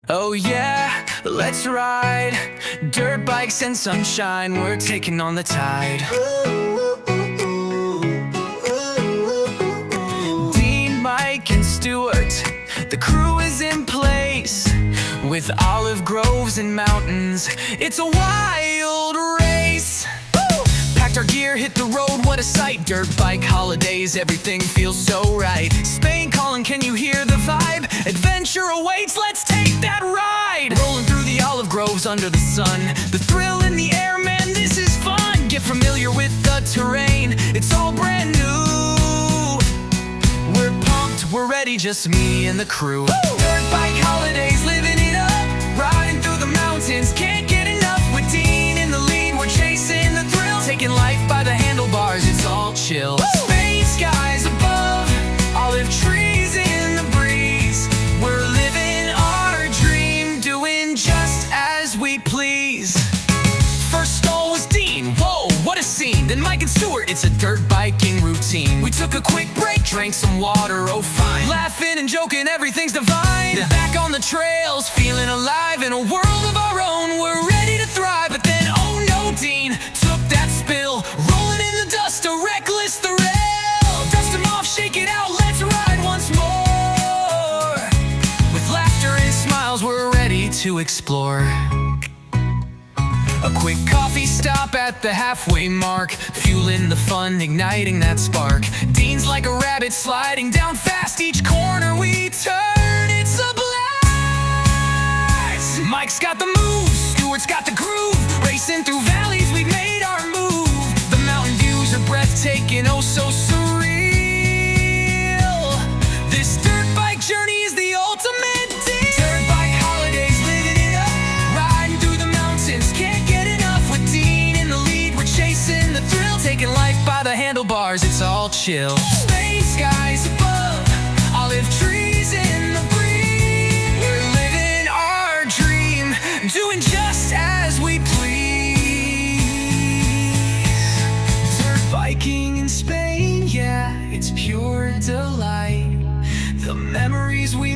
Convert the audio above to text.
Oh yeah, let's ride. Dirt bikes and sunshine, we're taking on the tide. Dean, Mike, and Stewart, the crew is in place. With olive groves and mountains, it's a wild race. Woo! Packed our gear, hit the road, what a sight. Dirt bike holidays, everything feels so right. Spain calling, can you hear the vibe? Adventure awaits, let's take that ride. Rolling through the olive groves under the sun, the thrill in the air, man, this is fun. Get familiar with the terrain, it's all brand new. We're pumped, we're ready, just me and the crew. Woo! Dirt bike holidays, living it up, riding through the mountains, can't get enough. With Dean in the lead, we're chasing the thrill, taking life by the handlebars, it's all chill. Woo! Spain skies above, olive trees in the breeze. We're living our dream, doing just as we please. First stall was Dean, whoa, what a scene. Then Mike and Stewart, it's a dirt biking routine. We took a quick break, drank some water, oh fine. Laughing and joking, everything's divine. Back on the trails, feeling alive in a world of our own. We're ready to thrive, but then oh no, Dean took that spill, rolling in the dust, a reckless thrill. Dust him off, shake it out, let's ride once more. With laughter and smiles, we're ready to explore. A quick coffee stop at the halfway mark, fueling the fun, igniting that spark. Dean's like a rabbit sliding down fast, each corner we turn, it's a blast. Mike's got the moves, Stewart's got the groove, racing through valleys, we've made our move. The mountain views are breathtaking, oh so surreal. This dirt bike journey is the ultimate deal. Dirt bike holidays, living it up, riding through the mountains, can't get enough. With Dean in the lead, we're chasing the thrill, taking life by the handlebars, it's all chill. Spain skies above, olive trees in the breeze. We're living our dream, doing just as we please. Dirt biking in Spain, yeah, it's pure delight. The memories we